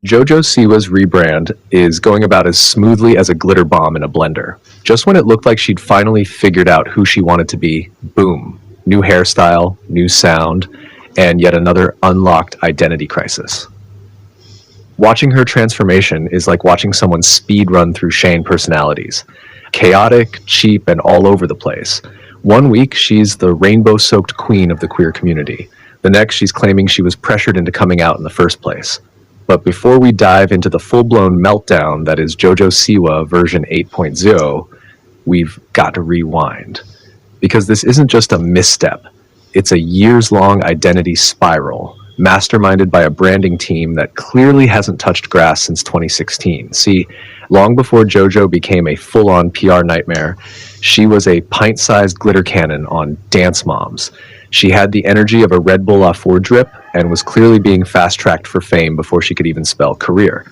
JoJo Siwa's rebrand is going about as smoothly as a glitter bomb in a blender. Just when it looked like she'd finally figured out who she wanted to be, boom, new hairstyle, new sound, and yet another unlocked identity crisis. Watching her transformation is like watching someone speed run through Shane personalities. Chaotic, cheap, and all over the place. One week, she's the rainbow-soaked queen of the queer community. The next, she's claiming she was pressured into coming out in the first place. But before we dive into the full-blown meltdown that is JoJo Siwa version 8.0, we've got to rewind. Because this isn't just a misstep, it's a years-long identity spiral, masterminded by a branding team that clearly hasn't touched grass since 2016. See, long before JoJo became a full-on PR nightmare, she was a pint-sized glitter cannon on Dance Moms. She had the energy of a Red Bull off 4 drip and was clearly being fast-tracked for fame before she could even spell career.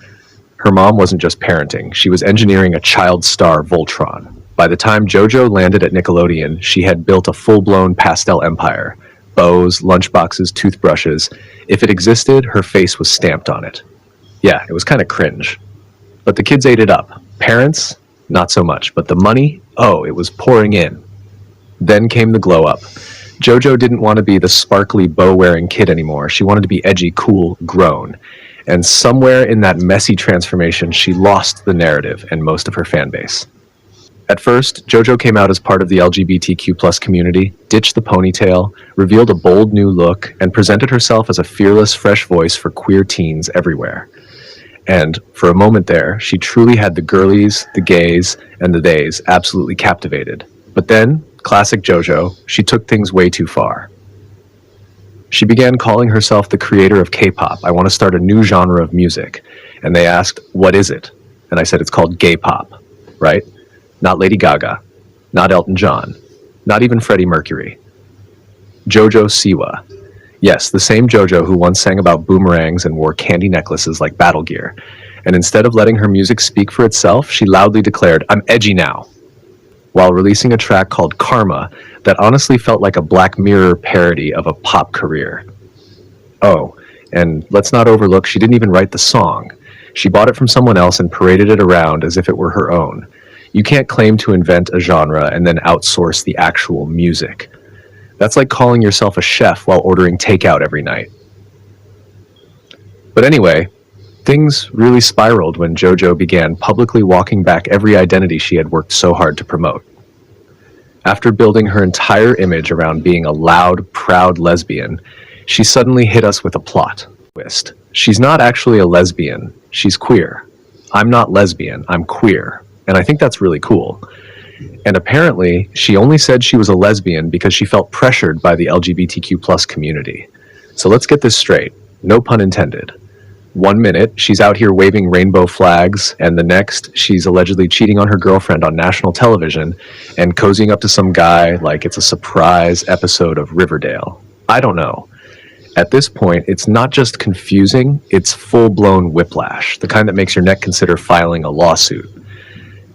Her mom wasn't just parenting, she was engineering a child star Voltron. By the time JoJo landed at Nickelodeon, she had built a full-blown pastel empire. Bows, lunchboxes, toothbrushes. If it existed, her face was stamped on it. Yeah, it was kind of cringe. But the kids ate it up. Parents, not so much. But the money, oh, it was pouring in. Then came the glow-up. JoJo didn't want to be the sparkly bow-wearing kid anymore. She wanted to be edgy, cool, grown. And somewhere in that messy transformation, she lost the narrative and most of her fan base. At first, JoJo came out as part of the LGBTQ+ community, ditched the ponytail, revealed a bold new look, and presented herself as a fearless, fresh voice for queer teens everywhere. And for a moment there, she truly had the girlies, the gays, and the theys absolutely captivated. But then, classic JoJo, she took things way too far. She began calling herself the creator of K-pop. I want to start a new genre of music. And they asked, what is it? And I said, it's called gay pop, right? Not Lady Gaga, not Elton John, not even Freddie Mercury. JoJo Siwa. Yes, the same JoJo who once sang about boomerangs and wore candy necklaces like battle gear. And instead of letting her music speak for itself, she loudly declared, I'm edgy now, while releasing a track called Karma that honestly felt like a Black Mirror parody of a pop career. Oh, and let's not overlook, she didn't even write the song. She bought it from someone else and paraded it around as if it were her own. You can't claim to invent a genre and then outsource the actual music. That's like calling yourself a chef while ordering takeout every night. But anyway, things really spiraled when JoJo began publicly walking back every identity she had worked so hard to promote. After building her entire image around being a loud, proud lesbian, she suddenly hit us with a plot twist. She's not actually a lesbian, she's queer. I'm not lesbian, I'm queer. And I think that's really cool. And apparently, she only said she was a lesbian because she felt pressured by the LGBTQ+ community. So let's get this straight. No pun intended. 1 minute, she's out here waving rainbow flags, and the next, she's allegedly cheating on her girlfriend on national television and cozying up to some guy like it's a surprise episode of Riverdale. I don't know. At this point, it's not just confusing, it's full-blown whiplash, the kind that makes your neck consider filing a lawsuit.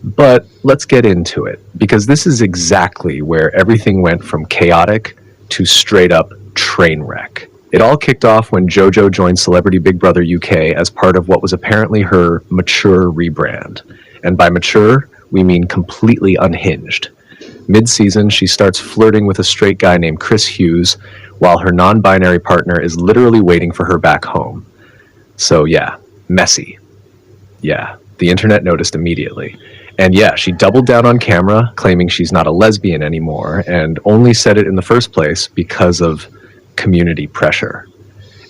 But let's get into it, because this is exactly where everything went from chaotic to straight-up train wreck. It all kicked off when JoJo joined Celebrity Big Brother UK as part of what was apparently her mature rebrand. And by mature, we mean completely unhinged. Mid-season, she starts flirting with a straight guy named Chris Hughes, while her non-binary partner is literally waiting for her back home. So yeah, messy. Yeah, the internet noticed immediately. And yeah, she doubled down on camera, claiming she's not a lesbian anymore, and only said it in the first place because of community pressure.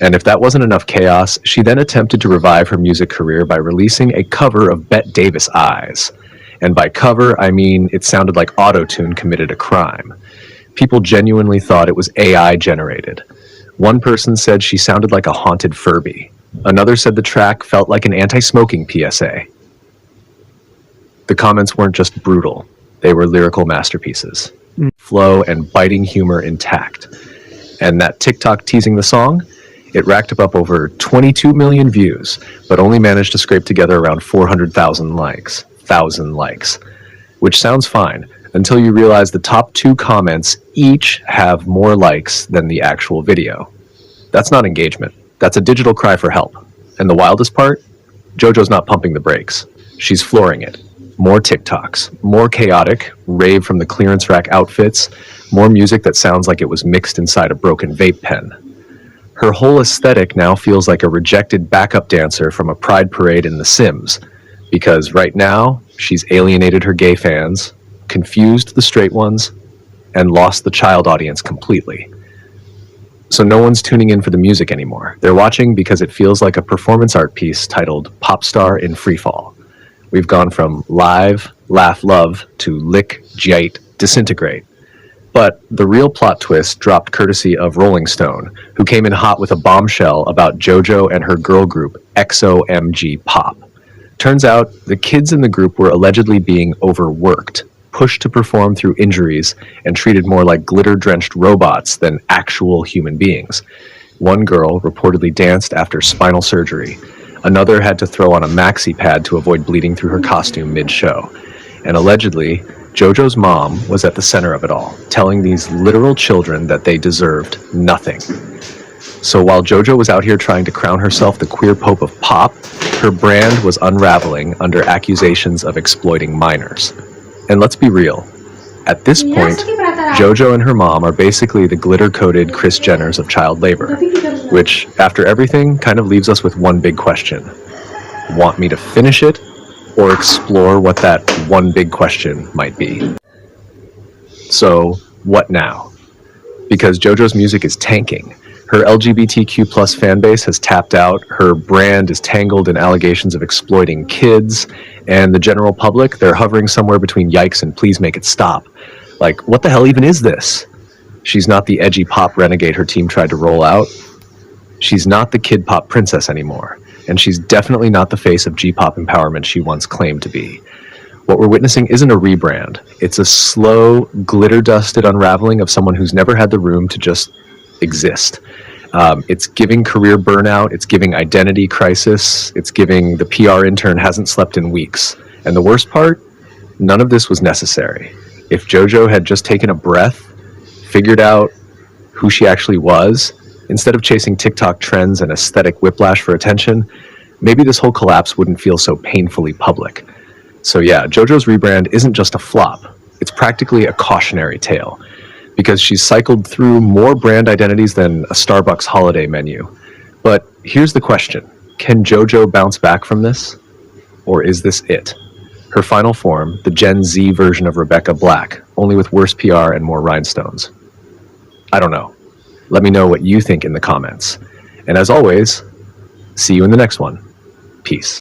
And if that wasn't enough chaos, she then attempted to revive her music career by releasing a cover of Bette Davis' Eyes. And by cover, I mean it sounded like auto-tune committed a crime. People genuinely thought it was AI generated. One person said she sounded like a haunted Furby. Another said the track felt like an anti-smoking PSA. The comments weren't just brutal, they were lyrical masterpieces. Flow and biting humor intact. And that TikTok teasing the song, it racked up over 22 million views, but only managed to scrape together around 400,000 likes. Which sounds fine, until you realize the top 2 comments each have more likes than the actual video. That's not engagement, that's a digital cry for help. And the wildest part? JoJo's not pumping the brakes. She's flooring it. More TikToks, more chaotic, rave from the clearance rack outfits, more music that sounds like it was mixed inside a broken vape pen. Her whole aesthetic now feels like a rejected backup dancer from a pride parade in The Sims, because right now, she's alienated her gay fans, confused the straight ones, and lost the child audience completely. So no one's tuning in for the music anymore. They're watching because it feels like a performance art piece titled Pop Star in Freefall. We've gone from live, laugh, love to lick, jite, disintegrate. But the real plot twist dropped courtesy of Rolling Stone, who came in hot with a bombshell about JoJo and her girl group XOMG Pop. Turns out the kids in the group were allegedly being overworked, pushed to perform through injuries, and treated more like glitter-drenched robots than actual human beings. One girl reportedly danced after spinal surgery. Another had to throw on a maxi pad to avoid bleeding through her costume mid-show. And allegedly, JoJo's mom was at the center of it all, telling these literal children that they deserved nothing. So while JoJo was out here trying to crown herself the queer pope of pop, her brand was unraveling under accusations of exploiting minors. And let's be real, at this point, JoJo and her mom are basically the glitter-coated Kris Jenners of child labor, which, after everything, kind of leaves us with one big question. Want me to finish it, or explore what that one big question might be? So, what now? Because JoJo's music is tanking. Her LGBTQ plus fan base has tapped out, her brand is tangled in allegations of exploiting kids, and the general public, they're hovering somewhere between yikes and please make it stop. Like, what the hell even is this? She's not the edgy pop renegade her team tried to roll out. She's not the kid pop princess anymore, and she's definitely not the face of G-pop empowerment she once claimed to be. What we're witnessing isn't a rebrand. It's a slow, glitter-dusted unraveling of someone who's never had the room to just exist. It's giving career burnout, it's giving identity crisis, it's giving the PR intern hasn't slept in weeks. And the worst part? None of this was necessary. If JoJo had just taken a breath, figured out who she actually was, instead of chasing TikTok trends and aesthetic whiplash for attention, maybe this whole collapse wouldn't feel so painfully public. So yeah, JoJo's rebrand isn't just a flop, it's practically a cautionary tale, because she's cycled through more brand identities than a Starbucks holiday menu. But here's the question, can JoJo bounce back from this? Or is this it? Her final form, the Gen Z version of Rebecca Black, only with worse PR and more rhinestones. I don't know. Let me know what you think in the comments. And as always, see you in the next one. Peace.